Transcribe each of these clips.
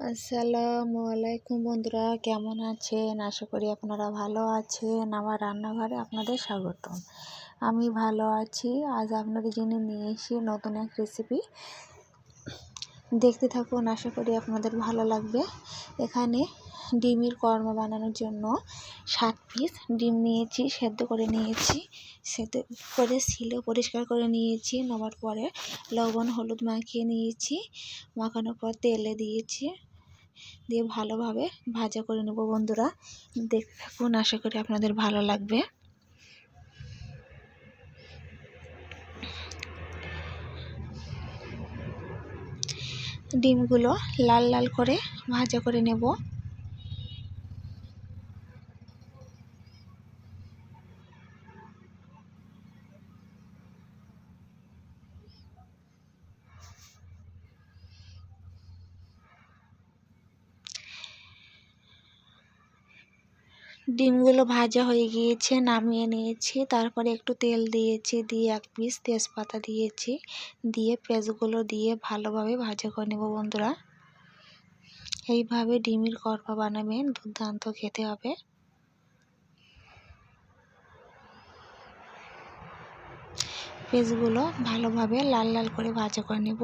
আসসালামু আলাইকুম বন্ধুরা, কেমন আছেন? আশা করি আপনারা ভালো আছেন। আমার রান্নাঘরে আপনাদের স্বাগতম। আমি ভালো আছি। আজ আপনাদের জন্য নিয়ে এসেছি নতুন এক রেসিপি। দেখতে থাকুন, আশা করি আপনাদের ভালো লাগবে। এখানে ডিমের কর্মা বানানোর জন্য 7 পিস ডিম নিয়েছি, সেদ্ধ করে নিয়েছি। সেদ্ধ করে ছিলে পরিষ্কার করে নিয়েছি। নেওয়ার পরে লবণ হলুদ মাখিয়ে নিয়েছি। মাখানোর পর তেলে দিয়েছি, দিয়ে ভালোভাবে ভাজা করে নেব। বন্ধুরা দেখতে থাকুন, আশা করি আপনাদের ভালো লাগবে। ডিমগুলো লাল লাল করে ভাজা করে নেব। ডিমগুলো ভাজা হয়ে গিয়েছে, নামিয়ে নিয়েছি। তারপরে একটু তেল দিয়েছি, দিয়ে 1 পিস তেজপাতা দিয়েছি, দিয়ে পেঁয়াজগুলো দিয়ে ভালোভাবে ভাজা করে নেব। বন্ধুরা এইভাবে ডিমের কর্মা বানাবেন, দুর্দান্ত খেতে হবে। পেঁয়াজগুলো ভালোভাবে লাল লাল করে ভাজা করে নেব।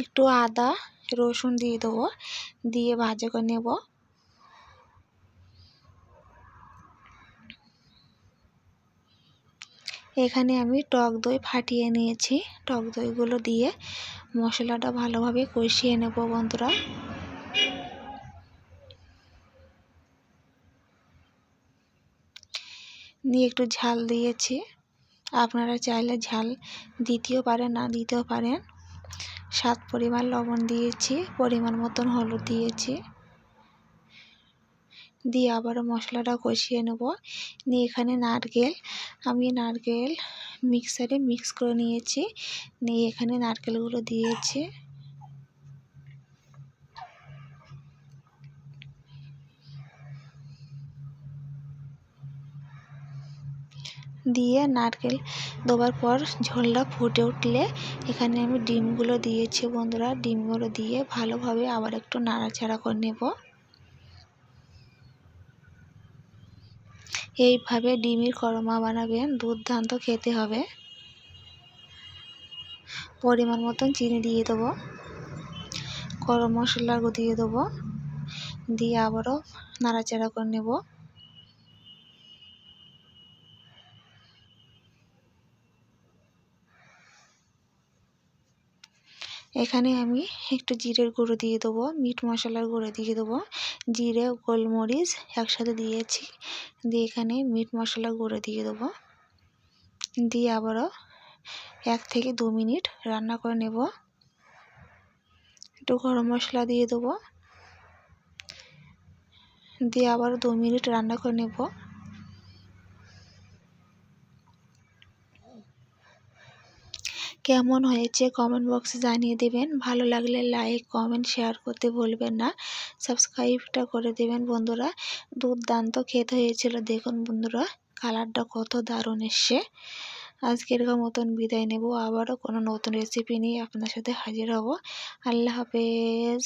একটু আদা রসুন দিয়ে দেবো, দিয়ে ভাজা করে নেব। এখানে আমি টক দই ফাটিয়ে নিয়েছি। টক দইগুলো দিয়ে মশলাটা ভালোভাবে কষিয়ে নেব। বন্ধুরা নিয়ে একটু ঝাল দিয়েছি। আপনারা চাইলে ঝাল দিতেও পারেন, না দিতেও পারেন। স্বাদ পরিমাণ লবণ দিয়েছি, পরিমাণ মতন হলুদ দিয়েছি, দিয়ে আবারও মশলাটা কষিয়ে নেব। নিয়ে এখানে আমি নারকেল মিক্সারে মিক্স করে নিয়েছি, নিয়ে এখানে নারকেলগুলো দিয়েছি। দিয়ে নারকেল দেওয়ার পর ঝোলটা ফুটে উঠলে এখানে আমি ডিমগুলো দিয়েছি। বন্ধুরা ডিমগুলো দিয়ে ভালোভাবে আবার একটু নাড়াচাড়া করে নেব। এইভাবে ডিমের কর্মা বানাবেন, দুর্দান্ত খেতে হবে। পরিমাণ মতন চিনি দিয়ে দেবো, গরম মশলা দিয়ে দেবো, দিয়ে আবারও নাড়াচাড়া করে নেব। এখানে আমি একটু জিরের গুঁড়ো দিয়ে দেবো, মিট মশলার গুঁড়ো দিয়ে দেবো। জিরে গোলমরিচ একসাথে দিয়েছি, দিয়ে এখানে মিট মশলার গুঁড়ো দিয়ে দেবো, দিয়ে আবারও 1 থেকে 2 মিনিট রান্না করে নেব। একটু গরম মশলা দিয়ে দেবো, দিয়ে আবারও 2 মিনিট রান্না করে নেব। কেমন হয়েছে কমেন্ট বক্সে জানিয়ে দেবেন। ভালো লাগলে লাইক কমেন্ট শেয়ার করতে ভুলবেন না, সাবস্ক্রাইবটা করে দেবেন। বন্ধুরা দুর্দান্ত খেতে হয়েছিল, দেখুন বন্ধুরা কালারটা কত দারুণ এসছে। আজকের মতন বিদায় নেব, আবারও কোনো নতুন রেসিপি নিয়ে আপনার সাথে হাজির হব। আল্লাহ হাফেজ।